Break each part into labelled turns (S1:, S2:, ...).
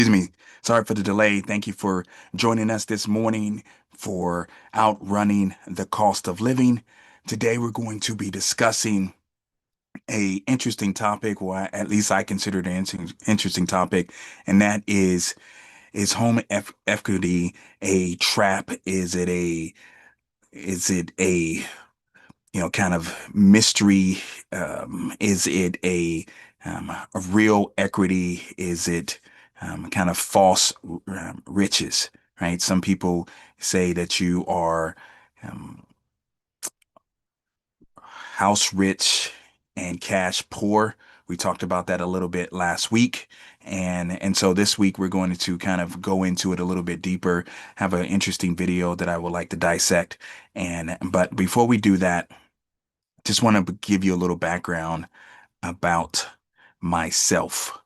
S1: Excuse me. Sorry for the delay. Thank you for joining us this morning for outrunning the cost of living. Today we're going to be discussing a interesting topic, or at least I consider it an interesting topic, and that is home equity a trap? Is it a kind of mystery? Is it a real equity? Is it kind of false riches, right? Some people say that you are um, house rich and cash poor. We talked about that a little bit last week. And so this week we're going to kind of go into it a little bit deeper, have an interesting video that I would like to dissect. But before we do that, just want to give you a little background about myself.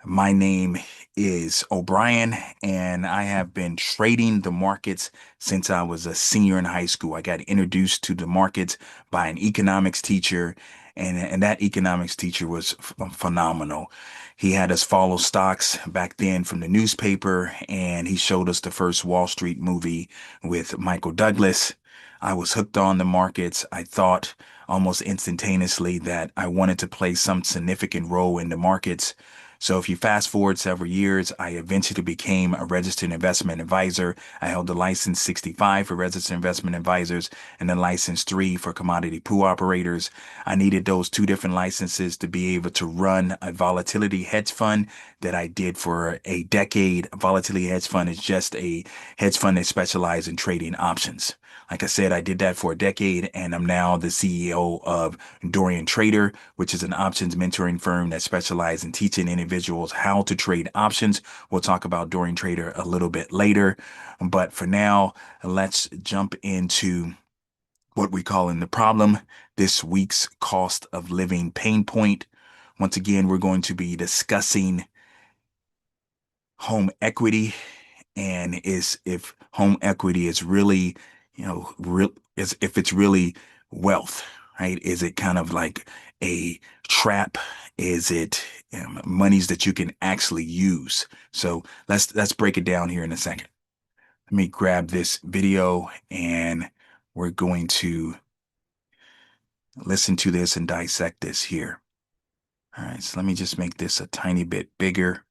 S1: My name is O'Brien, and I have been trading the markets since I was a senior in high school. I got introduced to the markets by an economics teacher, and that economics teacher was phenomenal. He had us follow stocks back then from the newspaper, and he showed us the first Wall Street movie with Michael Douglas. I was hooked on the markets. I thought almost instantaneously that I wanted to play some significant role in the markets. So if you fast forward several years, I eventually became a registered investment advisor. I held the license 65 for registered investment advisors and the license 3 for commodity pool operators. I needed those two different licenses to be able to run a volatility hedge fund that I did for a decade. A volatility hedge fund is just a hedge fund that specializes in trading options. Like I said, I did that for a decade, and I'm now the CEO of Dorian Trader, which is an options mentoring firm that specializes in teaching individuals how to trade options. We'll talk about Dorian Trader a little bit later. But for now, let's jump into what we call in the problem, this week's cost of living pain point. Once again, we're going to be discussing home equity and is if home equity is really, real is if it's really wealth, right? Is it kind of like a trap? Is it monies that you can actually use? So let's break it down here in a second. Let me grab this video and we're going to listen to this and dissect this here. All right, so let me just make this a tiny bit bigger.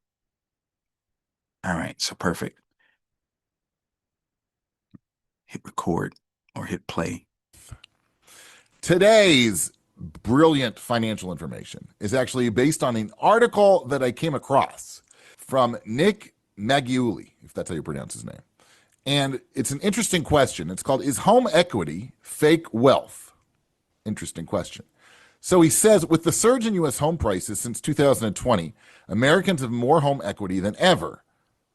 S1: All right, so perfect. Hit record or hit play.
S2: Today's brilliant financial information is actually based on an article that I came across from Nick Maggiuli, if that's how you pronounce his name. And it's an interesting question. It's called, Is Home Equity Fake Wealth? Interesting question. So he says, with the surge in U.S. home prices since 2020, Americans have more home equity than ever.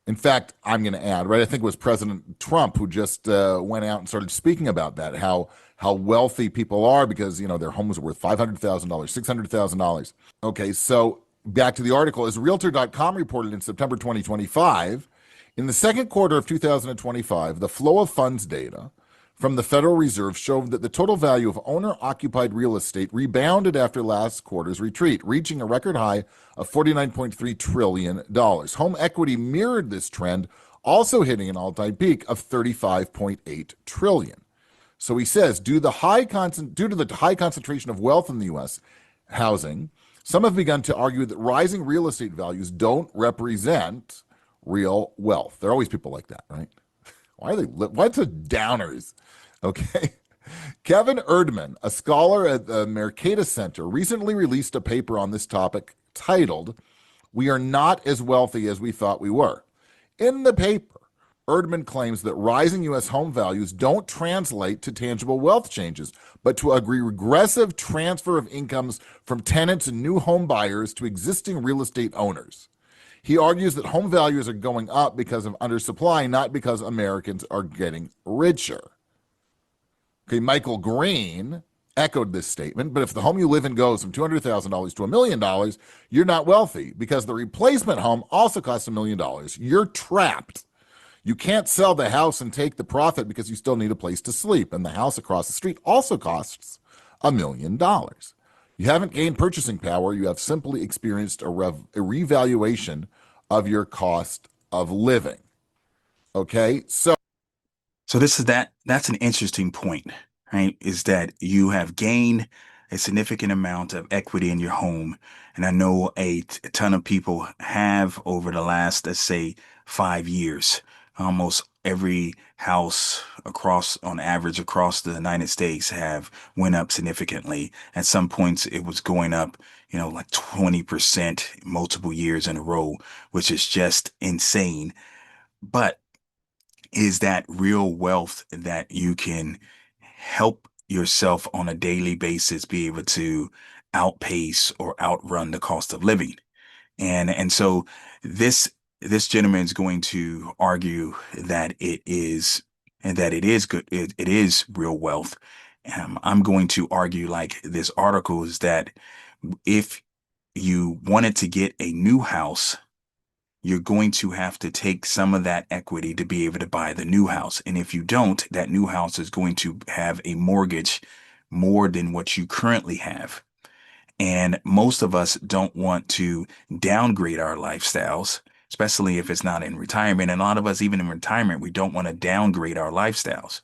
S2: In fact, I'm going to add, right? I think it was President Trump who just went out and started speaking about that, how wealthy people are because, their homes are worth $500,000, $600,000. Okay, so back to the article. As Realtor.com reported in September 2025, in the second quarter of 2025, the flow of funds data from the Federal Reserve showed that the total value of owner-occupied real estate rebounded after last quarter's retreat, reaching a record high of $49.3 trillion. Home equity mirrored this trend, also hitting an all-time peak of $35.8 trillion. So he says, due to the high concentration of wealth in the U.S. housing, some have begun to argue that rising real estate values don't represent real wealth. There are always people like that, right? What's the downers? Okay. Kevin Erdman, a scholar at the Mercatus Center, recently released a paper on this topic titled, We Are Not as Wealthy as We Thought We Were. In the paper, Erdman claims that rising U.S. home values don't translate to tangible wealth changes, but to a regressive transfer of incomes from tenants and new home buyers to existing real estate owners. He argues that home values are going up because of undersupply, not because Americans are getting richer. Okay, Michael Green echoed this statement, but if the home you live in goes from $200,000 to $1 million, you're not wealthy because the replacement home also costs $1 million. You're trapped. You can't sell the house and take the profit because you still need a place to sleep, and the house across the street also costs $1 million. You haven't gained purchasing power. You have simply experienced a revaluation of your cost of living. Okay. So
S1: So that's an interesting point, right? Is that you have gained a significant amount of equity in your home. And I know a ton of people have over the last, let's say, 5 years. Almost every house across, on average, across the United States have went up significantly. At some points, it was going up, like 20% multiple years in a row, which is just insane. But is that real wealth that you can help yourself on a daily basis be able to outpace or outrun the cost of living. And so this this gentleman is going to argue that it is and that it is good, it is real wealth. I'm going to argue, like this article, is that if you wanted to get a new house, you're going to have to take some of that equity to be able to buy the new house. And if you don't, that new house is going to have a mortgage more than what you currently have. And most of us don't want to downgrade our lifestyles, especially if it's not in retirement. And a lot of us, even in retirement, we don't want to downgrade our lifestyles.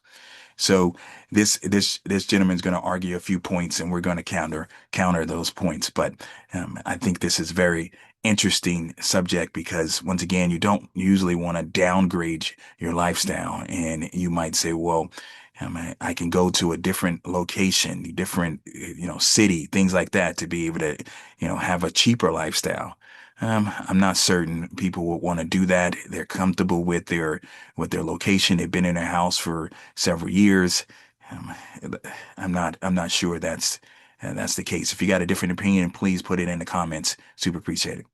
S1: So this gentleman's going to argue a few points, and we're going to counter those points. But I think this is very interesting subject because, once again, you don't usually want to downgrade your lifestyle, and you might say, well, I can go to a different location, different city, things like that, to be able to have a cheaper lifestyle. I'm not certain people would want to do that. They're comfortable with their location. They've been in their house for several years. Um, I'm not sure that's the case. If you got a different opinion, please put it in the comments. Super appreciate it.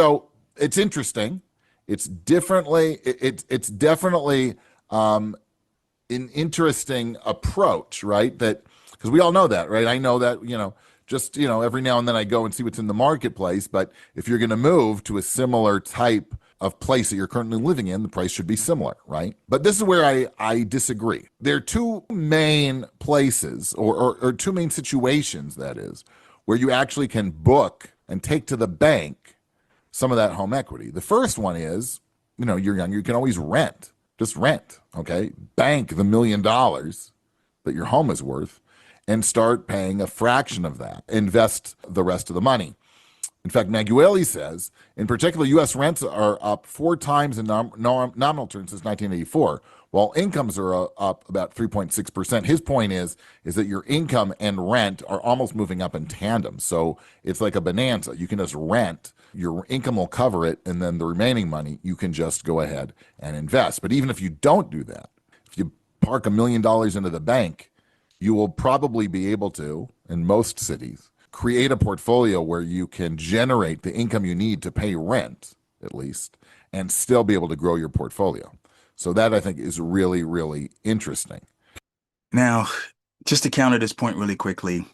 S2: so it's interesting. It's definitely um, an interesting approach, right? That because we all know that, right? I know that, just, every now and then I go and see what's in the marketplace. But if you're going to move to a similar type of place that you're currently living in, the price should be similar, right? But this is where I disagree. There are two main places or two main situations, that is, where you actually can book and take to the bank some of that home equity. The first one is, you're young, you can always rent. Just rent, okay? Bank the $1 million that your home is worth and start paying a fraction of that. Invest the rest of the money. In fact, Magueli says, in particular, U.S. rents are up 4 times in nominal terms since 1984, while incomes are up about 3.6%. His point is that your income and rent are almost moving up in tandem. So it's like a bonanza. You can just rent, your income will cover it, and then the remaining money you can just go ahead and invest. But even if you don't do that, if you park $1 million into the bank, you will probably be able to, in most cities, create a portfolio where you can generate the income you need to pay rent, at least, and still be able to grow your portfolio. So that, I think, is really, really interesting.
S1: Now, just to counter this point really quickly,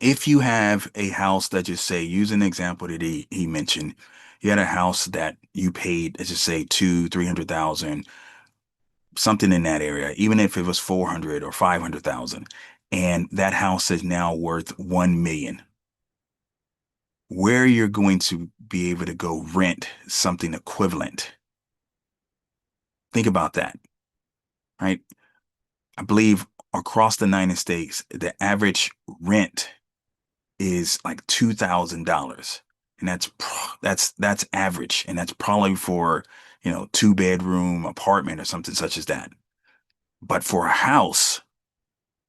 S1: if you have a house that, just say, use an example that he mentioned, you had a house that you paid, let's just say, 300,000, something in that area, even if it was 400 or 500,000, and that house is now worth 1 million, where you're going to be able to go rent something equivalent. Think about that, right? I believe across the United States, the average rent is like $2,000. And that's average. And that's probably for, 2-bedroom apartment or something such as that. But for a house,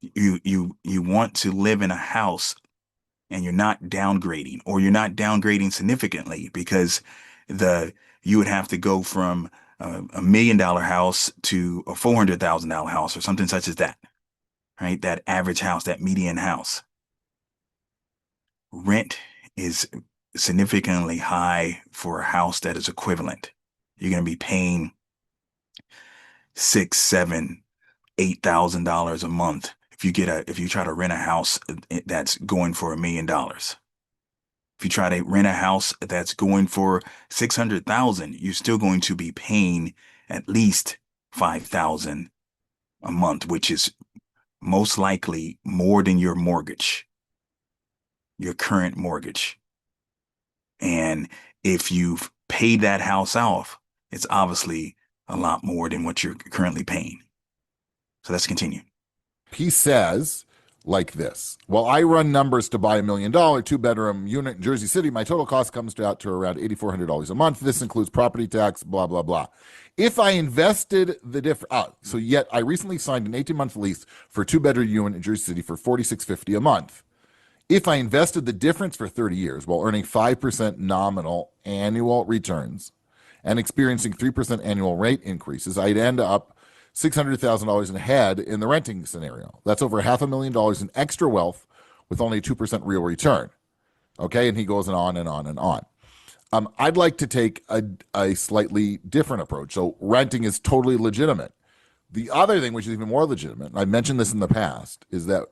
S1: you want to live in a house, and you're not downgrading, or you're not downgrading significantly, because the you would have to go from $1 million house to a $400,000 house or something such as that, right? That average house, that median house. Rent is significantly high for a house that is equivalent. You're going to be paying six, seven, $8,000 a month if you try to rent a house that's going for $1 million. If you try to rent a house that's going for 600,000, you're still going to be paying at least 5,000 a month, which is most likely more than your mortgage, your current mortgage. And if you've paid that house off, it's obviously a lot more than what you're currently paying. So let's continue.
S2: He says like this: well, I run numbers to buy $1 million two-bedroom unit in Jersey City. My total cost comes out to around $8,400 a month. This includes property tax, blah, blah, blah. If I invested the so yet I recently signed an 18-month lease for a two-bedroom unit in Jersey City for $4,650 a month. If I invested the difference for 30 years while earning 5% nominal annual returns and experiencing 3% annual rate increases, I'd end up $600,000 in head in the renting scenario. That's over $500,000 in extra wealth with only a 2% real return. Okay. And he goes on and on and on. I'd like to take a slightly different approach. So renting is totally legitimate. The other thing, which is even more legitimate, and I mentioned this in the past, is that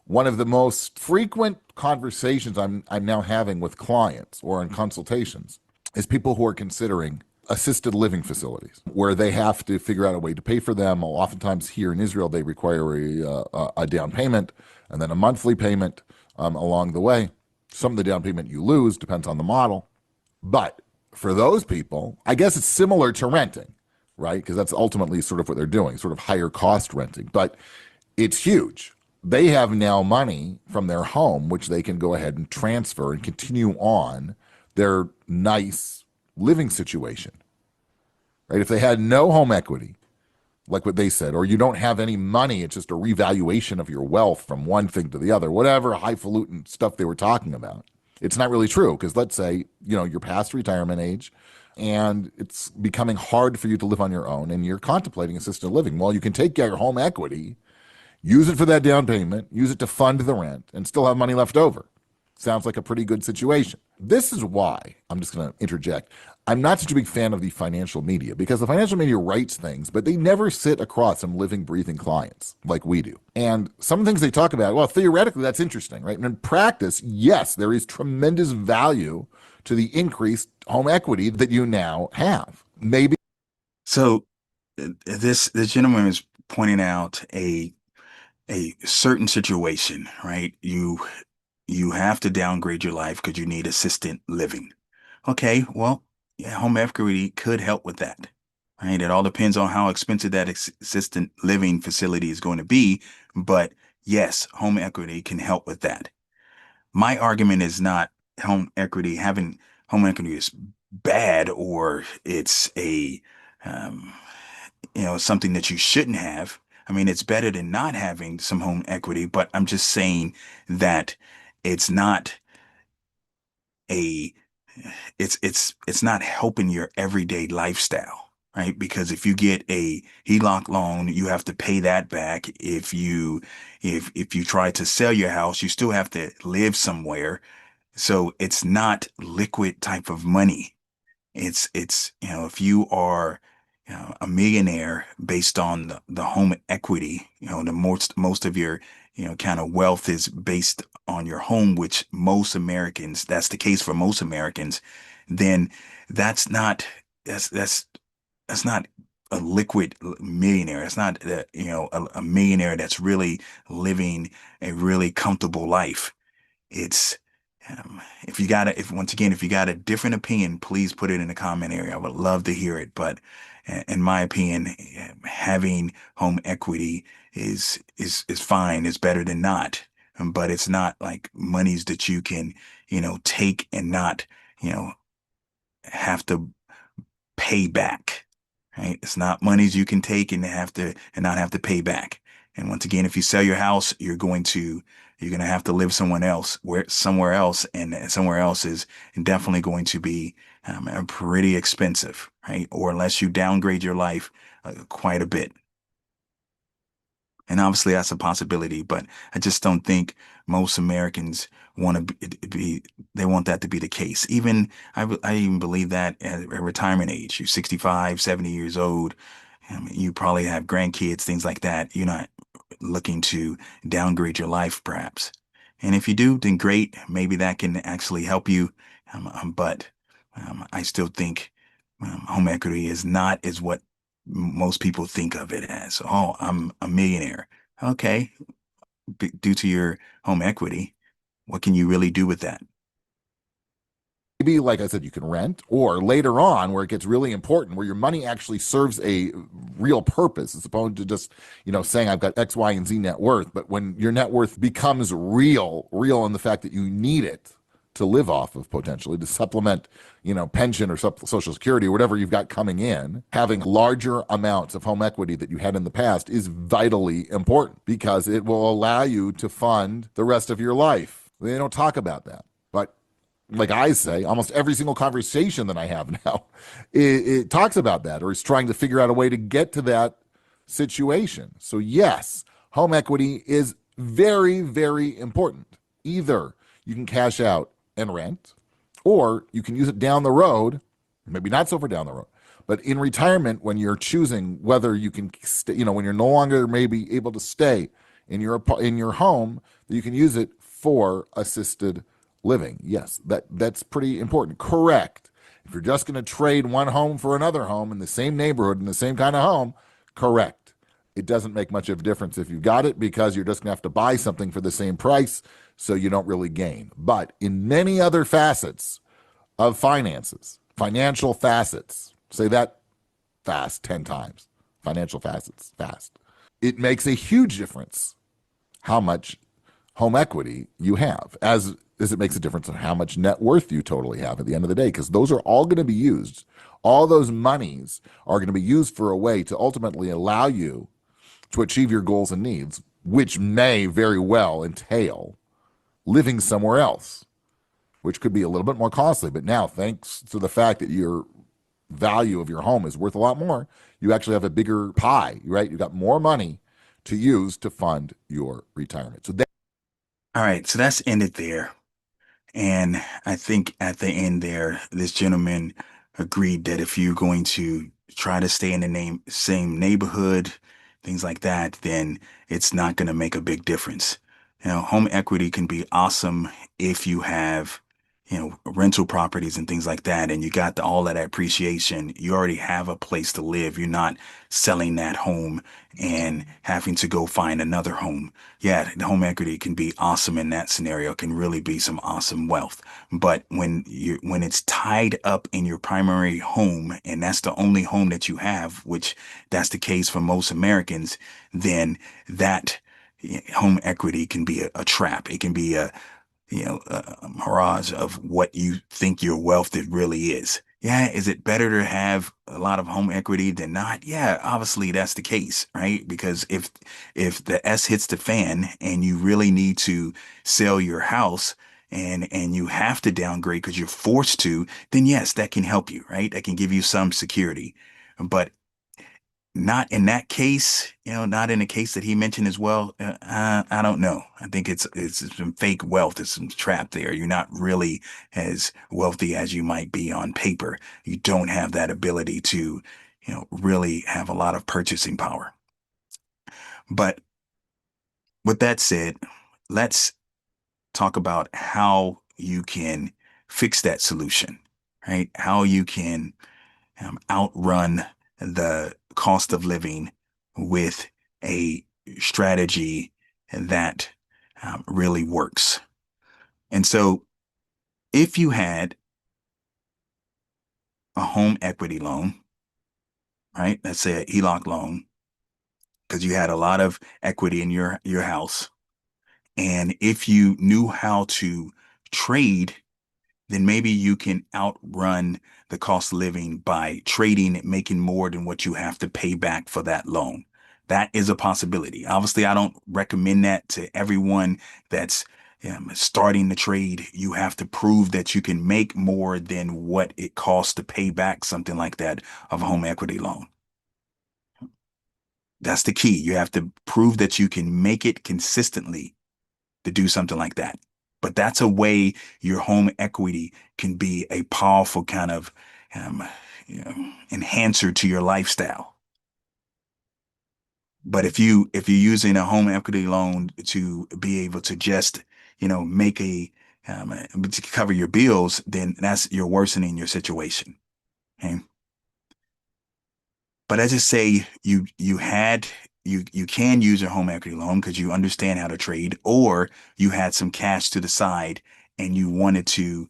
S2: one of the most frequent conversations I'm now having with clients or in consultations is people who are considering assisted living facilities where they have to figure out a way to pay for them. Oftentimes here in Israel, they require a down payment and then a monthly payment along the way. Some of the down payment you lose, depends on the model. But for those people, I guess it's similar to renting, right? Because that's ultimately sort of what they're doing, sort of higher cost renting. But it's huge. They have now money from their home, which they can go ahead and transfer and continue on their nice living situation, right? If they had no home equity, like what they said, or you don't have any money, it's just a revaluation of your wealth from one thing to the other, whatever highfalutin stuff they were talking about. It's not really true because let's say, you're past retirement age and it's becoming hard for you to live on your own and you're contemplating assisted living. Well, you can take your home equity, use it for that down payment, use it to fund the rent, and still have money left over. Sounds like a pretty good situation. This is why, I'm just going to interject, I'm not such a big fan of the financial media because the financial media writes things, but they never sit across some living, breathing clients like we do. And some of the things they talk about, well, theoretically, that's interesting, right? And in practice, yes, there is tremendous value to the increased home equity that you now have. Maybe.
S1: So this gentleman is pointing out a certain situation, right? You have to downgrade your life because you need assisted living. Okay, well, yeah, home equity could help with that, right? It all depends on how expensive that assisted living facility is going to be, but yes, home equity can help with that. My argument is not having home equity is bad or it's a um, something that you shouldn't have. I mean, it's better than not having some home equity, but I'm just saying that it's not a it's not helping your everyday lifestyle, right? Because if you get a HELOC loan, you have to pay that back. If you try to sell your house, you still have to live somewhere. So it's not liquid type of money. It's if you are a millionaire based on the home equity, the most of your kind of wealth is based on your home, which most Americans, that's the case for most Americans, then that's not that's that's not a liquid millionaire. It's not a millionaire that's really living a really comfortable life. It's if once again, if you got a different opinion, please put it in the comment area. I would love to hear it. But in my opinion, having home equity is fine. It's better than not. But it's not like monies that you can, take and not, you know, have to pay back, right? It's not monies you can take and not have to pay back. And once again, if you sell your house, you're going to have to live somewhere else, and somewhere else is definitely going to be pretty expensive, right? Or unless you downgrade your life quite a bit. And obviously that's a possibility, but I just don't think most Americans want to they want that to be the case. I even believe that at retirement age, you're 65, 70 years old, you probably have grandkids, things like that. You're not looking to downgrade your life, perhaps. And if you do, then great. Maybe that can actually help you. But I still think home equity is not is what most people think of it as. Oh, I'm a millionaire. Okay, due to your home equity, what can you really do with that?
S2: maybe, like I said, you can rent, or later on, where it gets really important, where your money actually serves a real purpose, as opposed to just, saying I've got X, Y, and Z net worth. But when your net worth becomes real in the fact that you need it to live off of, potentially to supplement, pension or social security or whatever you've got coming in, having larger amounts of home equity that you had in the past is vitally important because it will allow you to fund the rest of your life. They don't talk about that. But like I say, almost every single conversation that I have now, it talks about that or is trying to figure out a way to get to that situation. So, yes, home equity is very, very important. Either you can cash out and rent, or you can use it down the road, maybe not so far down the road, but in retirement when you're choosing whether you can stay, when you're no longer maybe able to stay in your home, that you can use it for assisted living. Yes, that's pretty important. Correct. If you're just going to trade one home for another home in the same neighborhood in the same kind of home, correct. It doesn't make much of a difference if you've got it because you're just going to have to buy something for the same price, so you don't really gain. But in many other facets of finances, financial facets, say that fast 10 times, financial facets, fast. It makes a huge difference how much home equity you have, as it makes a difference in how much net worth you totally have at the end of the day, because those are all going to be used. All those monies are going to be used for a way to ultimately allow you to achieve your goals and needs, which may very well entail living somewhere else, which could be a little bit more costly. But now, thanks to the fact that your value of your home is worth a lot more, you actually have a bigger pie, right? You've got more money to use to fund your retirement. So
S1: All right, so that's ended there. And I think at the end there, this gentleman agreed that if you're going to try to stay in the same neighborhood, things like that, then it's not going to make a big difference. Home equity can be awesome if you have, rental properties and things like that, and you got all of that appreciation. You already have a place to live. You're not selling that home and having to go find another home. Yeah, the home equity can be awesome in that scenario, can really be some awesome wealth. But when it's tied up in your primary home and that's the only home that you have, which that's the case for most Americans, then that home equity can be a trap. It can be a mirage of what you think your wealth it really is. Yeah, is it better to have a lot of home equity than not? Yeah, obviously that's the case, right? Because if the S hits the fan and you really need to sell your house and you have to downgrade because you're forced to, then yes, that can help you, right? That can give you some security. But not in that case, not in the case that he mentioned as well. I don't know. I think it's some fake wealth. It's some trap there. You're not really as wealthy as you might be on paper. You don't have that ability to, really have a lot of purchasing power. But with that said, let's talk about how you can fix that solution, right? How you can outrun the cost of living with a strategy that really works. And so if you had a home equity loan, right? Let's say a HELOC loan, because you had a lot of equity in your house. And if you knew how to trade, then maybe you can outrun the cost of living by trading, making more than what you have to pay back for that loan. That is a possibility. Obviously, I don't recommend that to everyone that's starting the trade. You have to prove that you can make more than what it costs to pay back something like that of a home equity loan. That's the key. You have to prove that you can make it consistently to do something like that. But that's a way your home equity can be a powerful kind of um, enhancer to your lifestyle. But if you're using a home equity loan to be able to just make to cover your bills, then you're worsening your situation. Okay. But as I say, you can use your home equity loan because you understand how to trade, or you had some cash to the side and you wanted to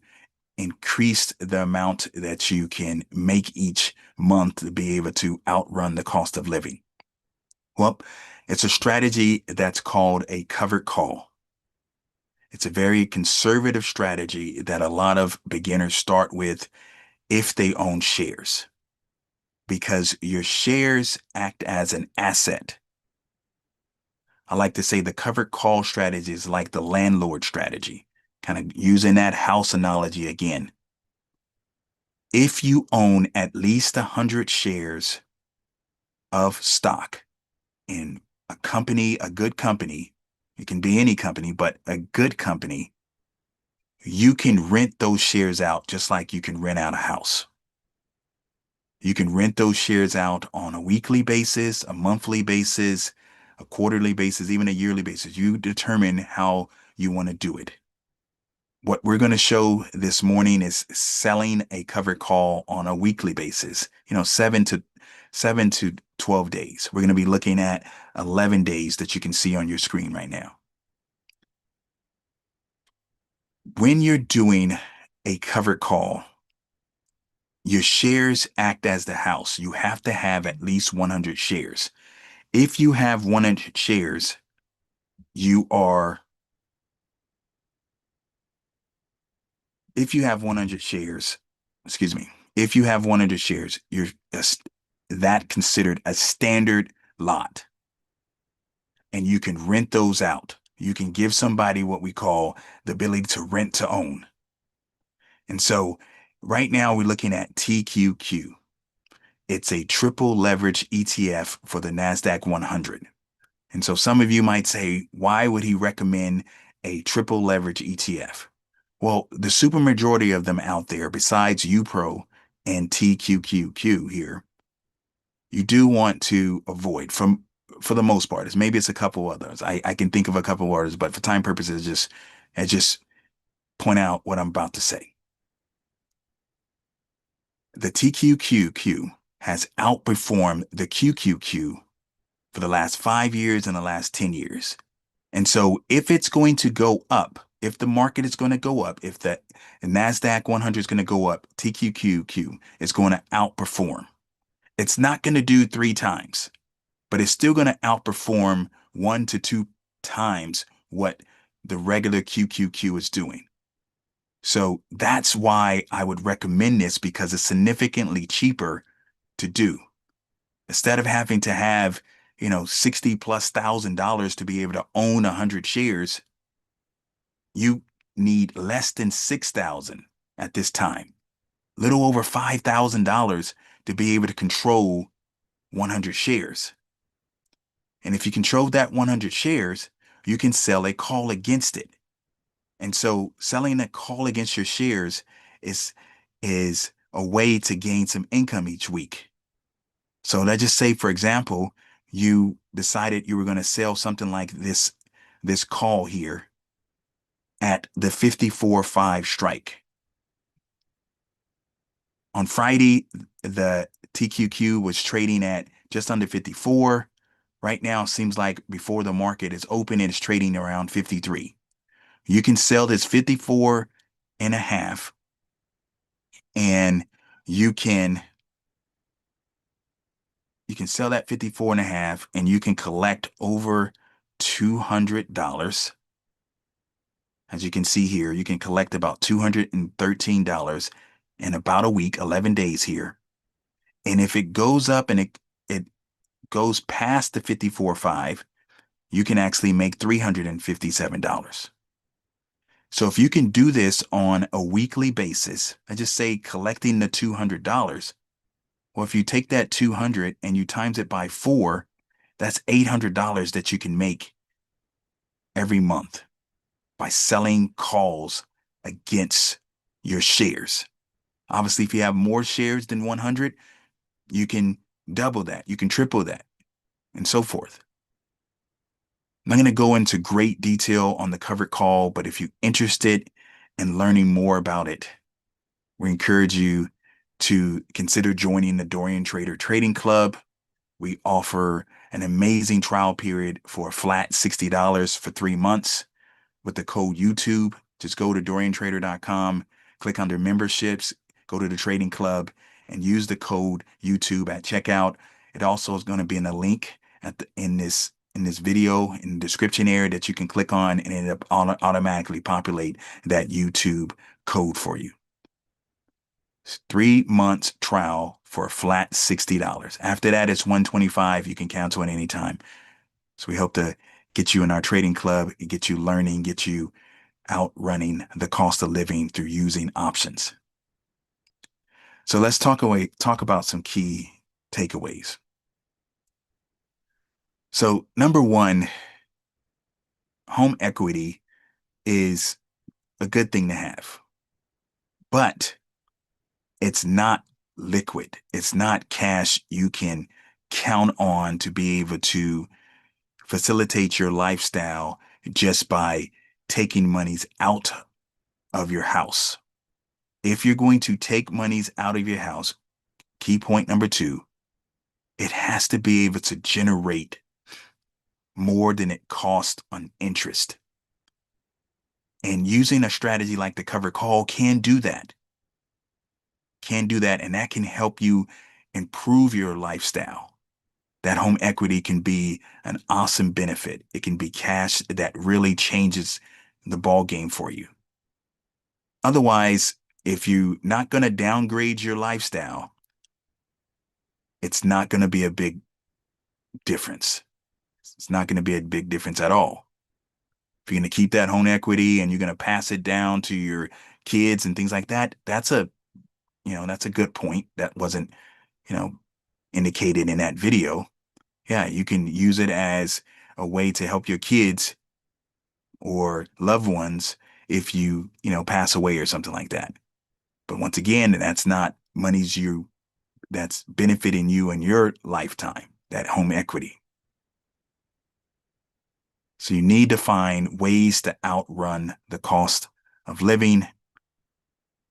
S1: increase the amount that you can make each month to be able to outrun the cost of living? Well, it's a strategy that's called a covered call. It's a very conservative strategy that a lot of beginners start with if they own shares, because your shares act as an asset. I like to say the covered call strategy is like the landlord strategy, kind of using that house analogy again. If you own at least 100 shares of stock in a company, a good company, it can be any company, but a good company, you can rent those shares out just like you can rent out a house. You can rent those shares out on a weekly basis, a monthly basis, a quarterly basis, even a yearly basis. You determine how you want to do it. What we're going to show this morning is selling a covered call on a weekly basis, 7 to 12 days. We're going to be looking at 11 days that you can see on your screen right now. When you're doing a covered call, your shares act as the house. You have to have at least 100 shares. If you have 100 shares, you are, if you have 100 shares, excuse me, if you have 100 shares, you're that considered a standard lot. And you can rent those out. You can give somebody what we call the ability to rent to own. And so right now we're looking at TQQ. It's a triple leverage ETF for the NASDAQ 100. And so some of you might say, why would he recommend a triple leverage ETF? Well, the supermajority of them out there, besides UPRO and TQQQ here, you do want to avoid for the most part. Maybe it's a couple others. I can think of a couple others, but for time purposes, just point out what I'm about to say. The TQQQ has outperformed the QQQ for the last 5 years and the last 10 years. And so if it's going to go up, if the market is going to go up, if the NASDAQ 100 is going to go up, TQQQ is going to outperform. It's not going to do 3 times, but it's still going to outperform 1 to 2 times what the regular QQQ is doing. So that's why I would recommend this, because it's significantly cheaper to do. Instead of having to have, 60 plus $1,000 to be able to own 100 shares, you need less than 6,000 at this time. Little over $5,000 to be able to control 100 shares. And if you control that 100 shares, you can sell a call against it. And so selling a call against your shares is a way to gain some income each week. So let's just say, for example, you decided you were going to sell something like this call here at the 54.5 strike. On Friday, the TQQ was trading at just under 54. Right now, it seems like before the market is open, it's trading around 53. You can sell this 54.5, and you can sell that 54.5, and you can collect over $200. As you can see here, you can collect about $213 in about a week, 11 days here. And if it goes up and it goes past the 54.5, you can actually make $357. So if you can do this on a weekly basis, I just say collecting the $200. Well, if you take that 200 and you times it by 4, that's $800 that you can make every month by selling calls against your shares. Obviously, if you have more shares than 100, you can double that, you can triple that, and so forth. I'm not going to go into great detail on the covered call, but if you're interested in learning more about it, we encourage you to consider joining the Dorian Trader Trading Club. We offer an amazing trial period for a flat $60 for 3 months with the code YouTube. Just go to DorianTrader.com, click under memberships, go to the trading club, and use the code YouTube at checkout. It also is going to be in a link in this video in the description area that you can click on, and it'll automatically populate that YouTube code for you. 3 months trial for a flat $60. After that, it's $125. You can cancel at any time. So we hope to get you in our trading club, get you learning, get you outrunning the cost of living through using options. So let's talk about some key takeaways. So number one, home equity is a good thing to have, but it's not liquid. It's not cash you can count on to be able to facilitate your lifestyle just by taking monies out of your house. If you're going to take monies out of your house, key point number two, it has to be able to generate more than it costs on interest. And using a strategy like the covered call can do that. Can do that, and that can help you improve your lifestyle. That home equity can be an awesome benefit. It can be cash that really changes the ball game for you. Otherwise, if you're not going to downgrade your lifestyle, it's not going to be a big difference. It's not going to be a big difference at all. If you're going to keep that home equity and you're going to pass it down to your kids and things like that, that's a good point. That wasn't, you know, indicated in that video. Yeah, you can use it as a way to help your kids or loved ones if you pass away or something like that. But once again, that's benefiting you in your lifetime, that home equity. So you need to find ways to outrun the cost of living.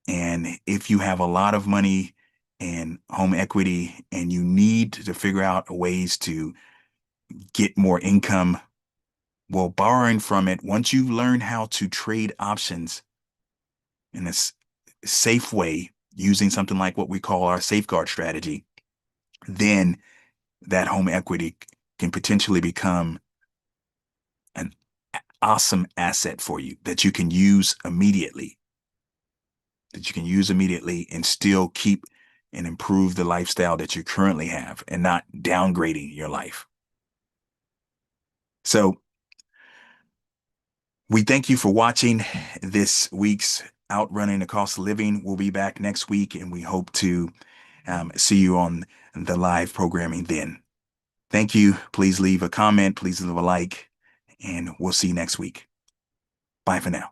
S1: And if you have a lot of money and home equity and you need to figure out ways to get more income, well, borrowing from it, once you learn how to trade options in a safe way, using something like what we call our safeguard strategy, then that home equity can potentially become an awesome asset for you that you can use immediately and still keep and improve the lifestyle that you currently have and not downgrading your life. So we thank you for watching this week's Outrunning the Cost of Living. We'll be back next week, and we hope to see you on the live programming then. Thank you. Please leave a comment. Please leave a like, and we'll see you next week. Bye for now.